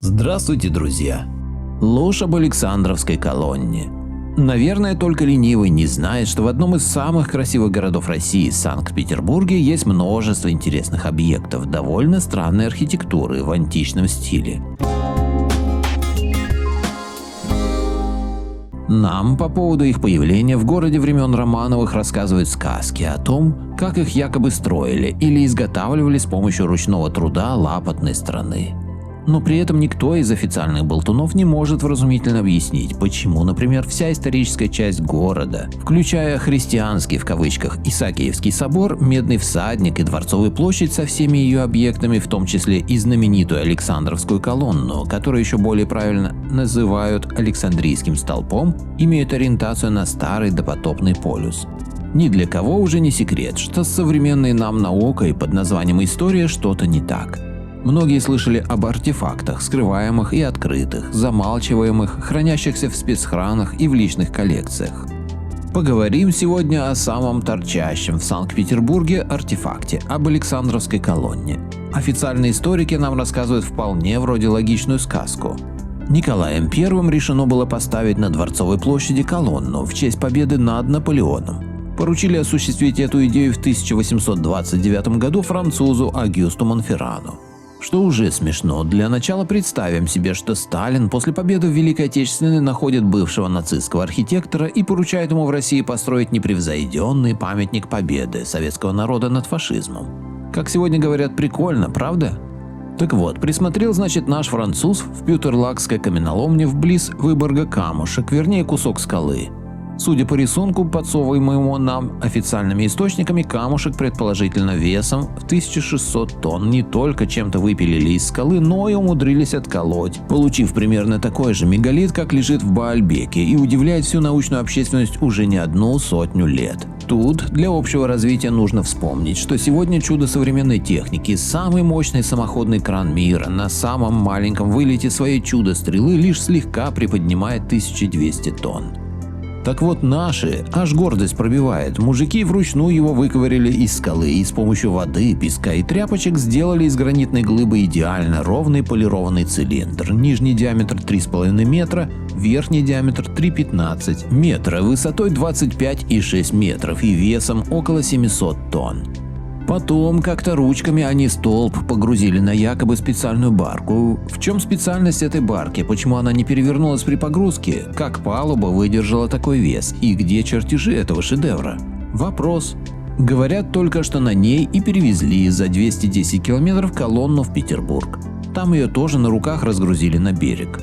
Здравствуйте, друзья! Ложь об Александровской колонне. Наверное, только ленивый не знает, что в одном из самых красивых городов России, Санкт-Петербурге, есть множество интересных объектов довольно странной архитектуры в античном стиле. Нам по поводу их появления в городе времен Романовых рассказывают сказки о том, как их якобы строили или изготавливали с помощью ручного труда лапотной страны. Но при этом никто из официальных болтунов не может вразумительно объяснить, почему, например, вся историческая часть города, включая христианский в кавычках Исаакиевский собор, Медный всадник и Дворцовую площадь со всеми ее объектами, в том числе и знаменитую Александровскую колонну, которую еще более правильно называют Александрийским столпом, имеют ориентацию на старый допотопный полюс. Ни для кого уже не секрет, что с современной нам наукой под названием история что-то не так. Многие слышали об артефактах, скрываемых и открытых, замалчиваемых, хранящихся в спецхранах и в личных коллекциях. Поговорим сегодня о самом торчащем в Санкт-Петербурге артефакте, об Александровской колонне. Официальные историки нам рассказывают вполне вроде логичную сказку. Николаем I решено было поставить на Дворцовой площади колонну в честь победы над Наполеоном. Поручили осуществить эту идею в 1829 году французу Агюсту Монферрану. Что уже смешно, для начала представим себе, что Сталин после победы в Великой Отечественной находит бывшего нацистского архитектора и поручает ему в России построить непревзойденный памятник победы советского народа над фашизмом. Как сегодня говорят, прикольно, правда? Так вот, присмотрел, значит, наш француз в Пютерлакской каменоломне вблиз Выборга камушек, вернее кусок скалы. Судя по рисунку, подсовываемому нам официальными источниками, камушек предположительно весом в 1600 тонн не только чем-то выпилили из скалы, но и умудрились отколоть, получив примерно такой же мегалит, как лежит в Баальбеке, и удивляет всю научную общественность уже не одну сотню лет. Тут для общего развития нужно вспомнить, что сегодня чудо современной техники, самый мощный самоходный кран мира на самом маленьком вылете своей чудо-стрелы лишь слегка приподнимает 1200 тонн. Так вот наши, аж гордость пробивает, мужики вручную его выковыряли из скалы и с помощью воды, песка и тряпочек сделали из гранитной глыбы идеально ровный полированный цилиндр. Нижний диаметр 3,5 метра, верхний диаметр 3,15 метра, высотой 25,6 метров и весом около 700 тонн. Потом как-то ручками они столб погрузили на якобы специальную барку. В чем специальность этой барки? Почему она не перевернулась при погрузке? Как палуба выдержала такой вес? И где чертежи этого шедевра? Вопрос. Говорят только, что на ней и перевезли за 210 километров колонну в Петербург. Там ее тоже на руках разгрузили на берег.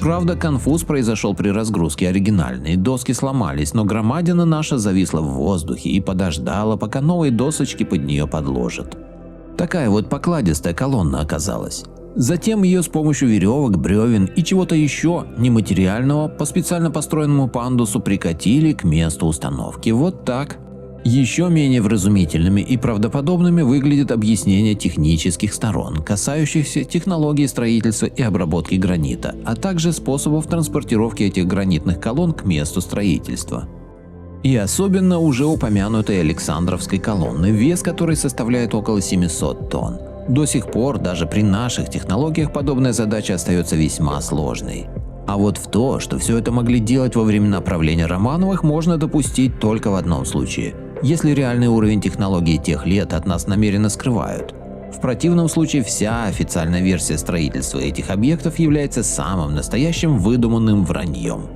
Правда, конфуз произошел при разгрузке оригинальной, доски сломались, но громадина наша зависла в воздухе и подождала, пока новые досочки под нее подложат. Такая вот покладистая колонна оказалась. Затем ее с помощью веревок, бревен и чего-то еще нематериального по специально построенному пандусу прикатили к месту установки. Вот так. Еще менее вразумительными и правдоподобными выглядит объяснение технических сторон, касающихся технологии строительства и обработки гранита, а также способов транспортировки этих гранитных колонн к месту строительства. И особенно уже упомянутой Александровской колонны, вес которой составляет около 700 тонн. До сих пор даже при наших технологиях подобная задача остается весьма сложной. А вот в то, что все это могли делать во времена правления Романовых, можно допустить только в одном случае – если реальный уровень технологий тех лет от нас намеренно скрывают. В противном случае вся официальная версия строительства этих объектов является самым настоящим выдуманным враньем.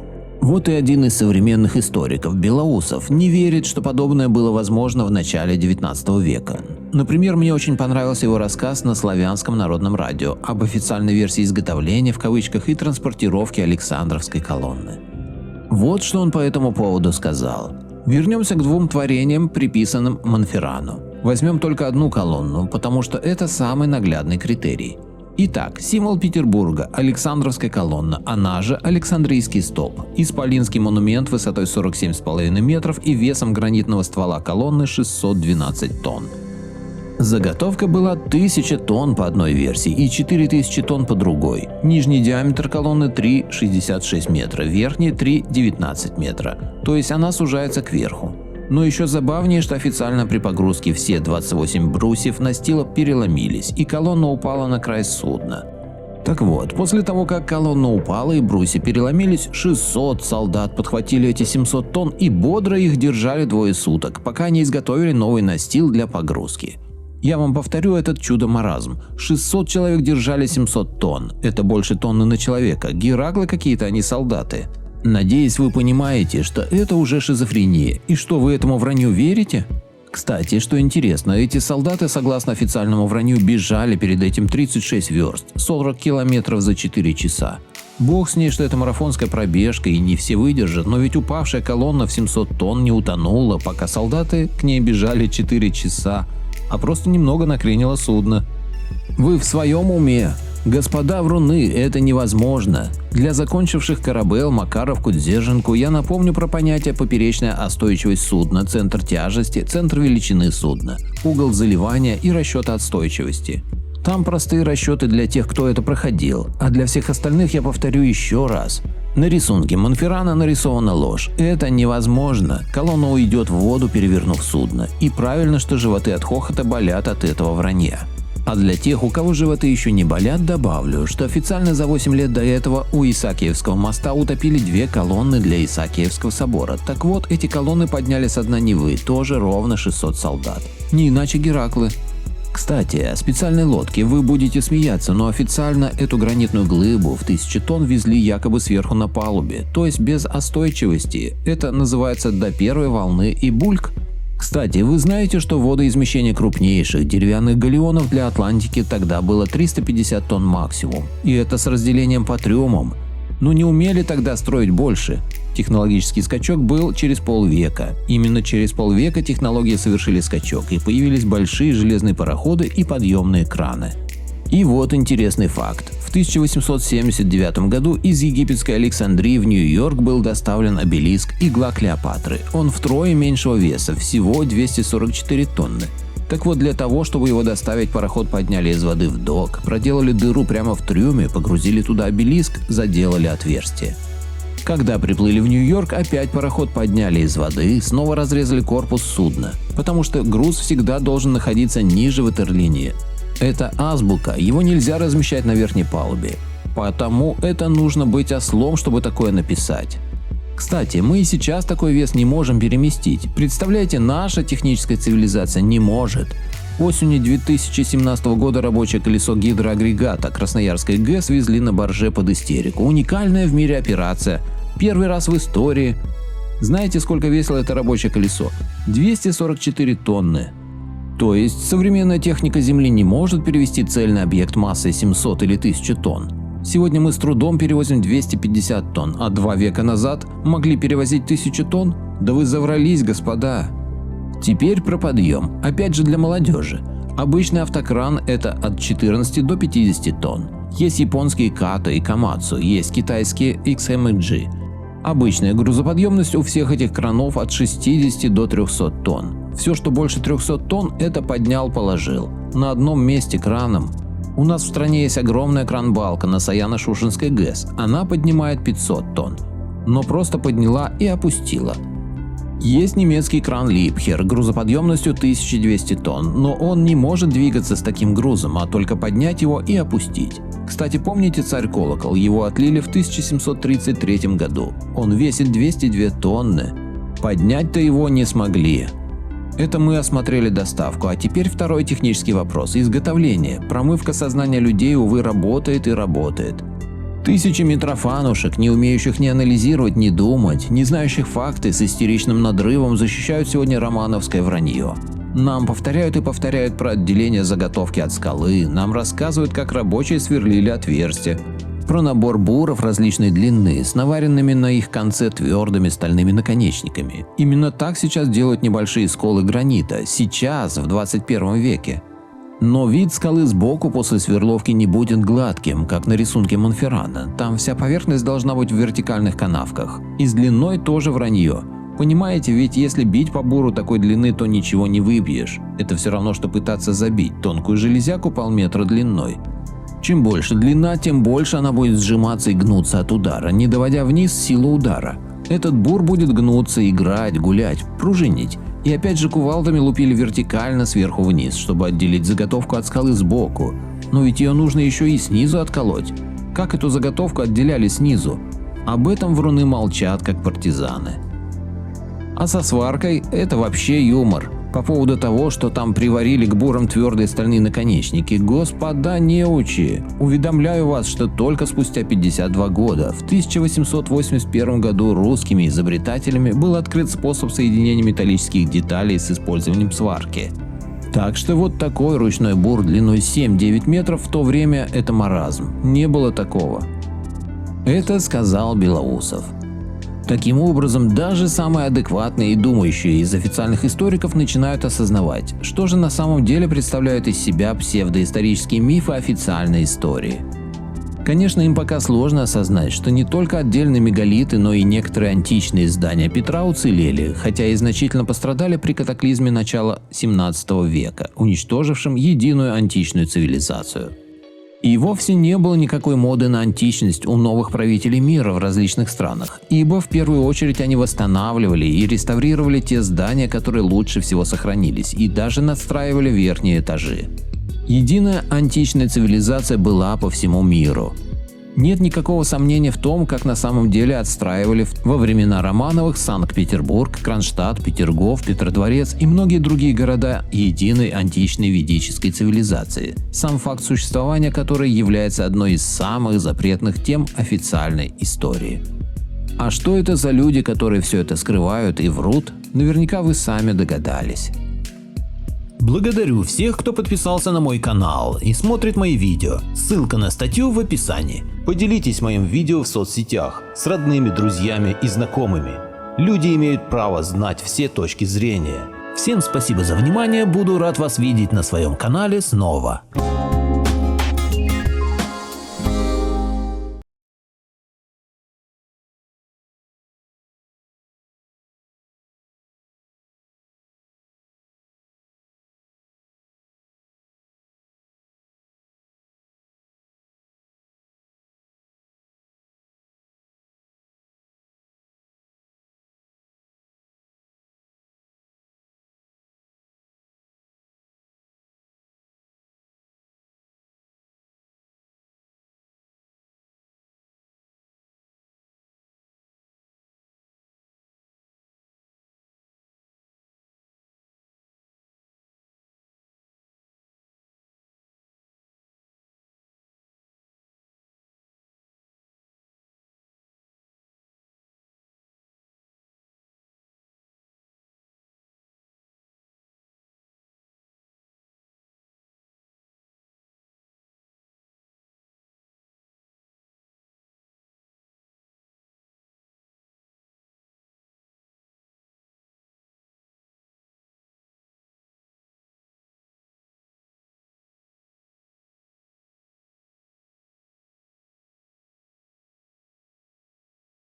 Вот и один из современных историков, Белоусов, не верит, что подобное было возможно в начале 19 века. Например, мне очень понравился его рассказ на Славянском народном радио об официальной версии изготовления в кавычках и транспортировки Александровской колонны. Вот что он по этому поводу сказал. Вернемся к двум творениям, приписанным Монферрану. Возьмем только одну колонну, потому что это самый наглядный критерий. Итак, символ Петербурга – Александровская колонна, она же Александрийский столб, исполинский монумент высотой 47,5 метров и весом гранитного ствола колонны 612 тонн. Заготовка была 1000 тонн по одной версии и 4000 тонн по другой. Нижний диаметр колонны 3,66 метра, верхний 3,19 метра, то есть она сужается кверху. Но еще забавнее, что официально при погрузке все 28 брусьев настила переломились, и колонна упала на край судна. Так вот, после того, как колонна упала и брусья переломились, 600 солдат подхватили эти 700 тонн и бодро их держали 2 суток, пока не изготовили новый настил для погрузки. Я вам повторю этот чудо-маразм. 600 человек держали 700 тонн. Это больше тонны на человека. Гераклы какие-то, а не солдаты. Надеюсь, вы понимаете, что это уже шизофрения. И что, вы этому вранью верите? Кстати, что интересно, эти солдаты, согласно официальному вранью, бежали перед этим 36 верст, 40 километров за 4 часа. Бог с ней, что это марафонская пробежка и не все выдержат, но ведь упавшая колонна в 700 тонн не утонула, пока солдаты к ней бежали 4 часа, а просто немного накренило судно. Вы в своем уме? Господа вруны, это невозможно. Для закончивших Корабел, Макаровку, Дзержинку я напомню про понятие поперечная остойчивость судна, центр тяжести, центр величины судна, угол заливания и расчет отстойчивости. Там простые расчеты для тех, кто это проходил, а для всех остальных я повторю еще раз. На рисунке Монферрана нарисована ложь. Это невозможно. Колонна уйдет в воду, перевернув судно. И правильно, что животы от хохота болят от этого вранья. А для тех, у кого животы еще не болят, добавлю, что официально за 8 лет до этого у Исаакиевского моста утопили 2 колонны для Исаакиевского собора. Так вот, эти колонны подняли со дна Невы, тоже ровно 600 солдат. Не иначе Гераклы. Кстати, о специальной лодке вы будете смеяться, но официально эту гранитную глыбу в 1000 тонн везли якобы сверху на палубе, то есть без остойчивости. Это называется до первой волны и бульк. Кстати, вы знаете, что водоизмещение крупнейших деревянных галеонов для Атлантики тогда было 350 тонн максимум, и это с разделением по трюмам. Но не умели тогда строить больше. Технологический скачок был через полвека. Именно через полвека технологии совершили скачок, и появились большие железные пароходы и подъемные краны. И вот интересный факт. В 1879 году из египетской Александрии в Нью-Йорк был доставлен обелиск «Игла Клеопатры». Он втрое меньшего веса, всего 244 тонны. Так вот, для того, чтобы его доставить, пароход подняли из воды в док, проделали дыру прямо в трюме, погрузили туда обелиск, заделали отверстие. Когда приплыли в Нью-Йорк, опять пароход подняли из воды, снова разрезали корпус судна, потому что груз всегда должен находиться ниже ватерлинии. Это азбука, его нельзя размещать на верхней палубе. Потому это нужно быть ослом, чтобы такое написать. Кстати, мы и сейчас такой вес не можем переместить. Представляете, наша техническая цивилизация не может. Осенью 2017 года рабочее колесо гидроагрегата Красноярской ГЭС везли на барже под истерику. Уникальная в мире операция. Первый раз в истории. Знаете, сколько весило это рабочее колесо? 244 тонны. То есть современная техника Земли не может перевести цельный объект массой 700 или 1000 тонн. Сегодня мы с трудом перевозим 250 тонн, а 2 века назад могли перевозить 1000 тонн? Да вы заврались, господа. Теперь про подъем, опять же для молодежи. Обычный автокран – это от 14 до 50 тонн. Есть японские Като и Камацу, есть китайские XMG. Обычная грузоподъемность у всех этих кранов от 60 до 300 тонн. Все, что больше 300 тонн, это поднял, положил. На одном месте краном. У нас в стране есть огромная кран-балка на Саяно-Шушенской ГЭС. Она поднимает 500 тонн. Но просто подняла и опустила. Есть немецкий кран Липхер грузоподъемностью 1200 тонн, но он не может двигаться с таким грузом, а только поднять его и опустить. Кстати, помните Царь-Колокол? Его отлили в 1733 году. Он весит 202 тонны. Поднять-то его не смогли. Это мы осмотрели доставку, а теперь второй технический вопрос – изготовление. Промывка сознания людей, увы, работает и работает. Тысячи митрофанушек, не умеющих ни анализировать, ни думать, не знающих факты, с истеричным надрывом защищают сегодня романовское вранье. Нам повторяют и повторяют про отделение заготовки от скалы, нам рассказывают, как рабочие сверлили отверстия, про набор буров различной длины с наваренными на их конце твердыми стальными наконечниками. Именно так сейчас делают небольшие сколы гранита, сейчас, в 21 веке. Но вид скалы сбоку после сверловки не будет гладким, как на рисунке Монферрана. Там вся поверхность должна быть в вертикальных канавках. И с длиной тоже вранье. Понимаете, ведь если бить по буру такой длины, то ничего не выбьешь. Это все равно, что пытаться забить тонкую железяку полметра длиной. Чем больше длина, тем больше она будет сжиматься и гнуться от удара, не доводя вниз силу удара. Этот бур будет гнуться, играть, гулять, пружинить. И опять же кувалдами лупили вертикально сверху вниз, чтобы отделить заготовку от скалы сбоку. Но ведь ее нужно еще и снизу отколоть. Как эту заготовку отделяли снизу? Об этом вруны молчат, как партизаны. А со сваркой это вообще юмор. По поводу того, что там приварили к бурам твердые стальные наконечники. Господа неучи, уведомляю вас, что только спустя 52 года, в 1881 году русскими изобретателями был открыт способ соединения металлических деталей с использованием сварки. Так что вот такой ручной бур длиной 7-9 метров в то время – это маразм. Не было такого. Это сказал Белоусов. Таким образом, даже самые адекватные и думающие из официальных историков начинают осознавать, что же на самом деле представляют из себя псевдоисторические мифы официальной истории. Конечно, им пока сложно осознать, что не только отдельные мегалиты, но и некоторые античные здания Петра уцелели, хотя и значительно пострадали при катаклизме начала 17 века, уничтожившем единую античную цивилизацию. И вовсе не было никакой моды на античность у новых правителей мира в различных странах, ибо в первую очередь они восстанавливали и реставрировали те здания, которые лучше всего сохранились, и даже надстраивали верхние этажи. Единая античная цивилизация была по всему миру. Нет никакого сомнения в том, как на самом деле отстраивали во времена Романовых Санкт-Петербург, Кронштадт, Петергоф, Петродворец и многие другие города единой античной ведической цивилизации, сам факт существования которой является одной из самых запретных тем официальной истории. А что это за люди, которые все это скрывают и врут, наверняка вы сами догадались. Благодарю всех, кто подписался на мой канал и смотрит мои видео. Ссылка на статью в описании. Поделитесь моим видео в соцсетях с родными, друзьями и знакомыми. Люди имеют право знать все точки зрения. Всем спасибо за внимание, буду рад вас видеть на своем канале снова.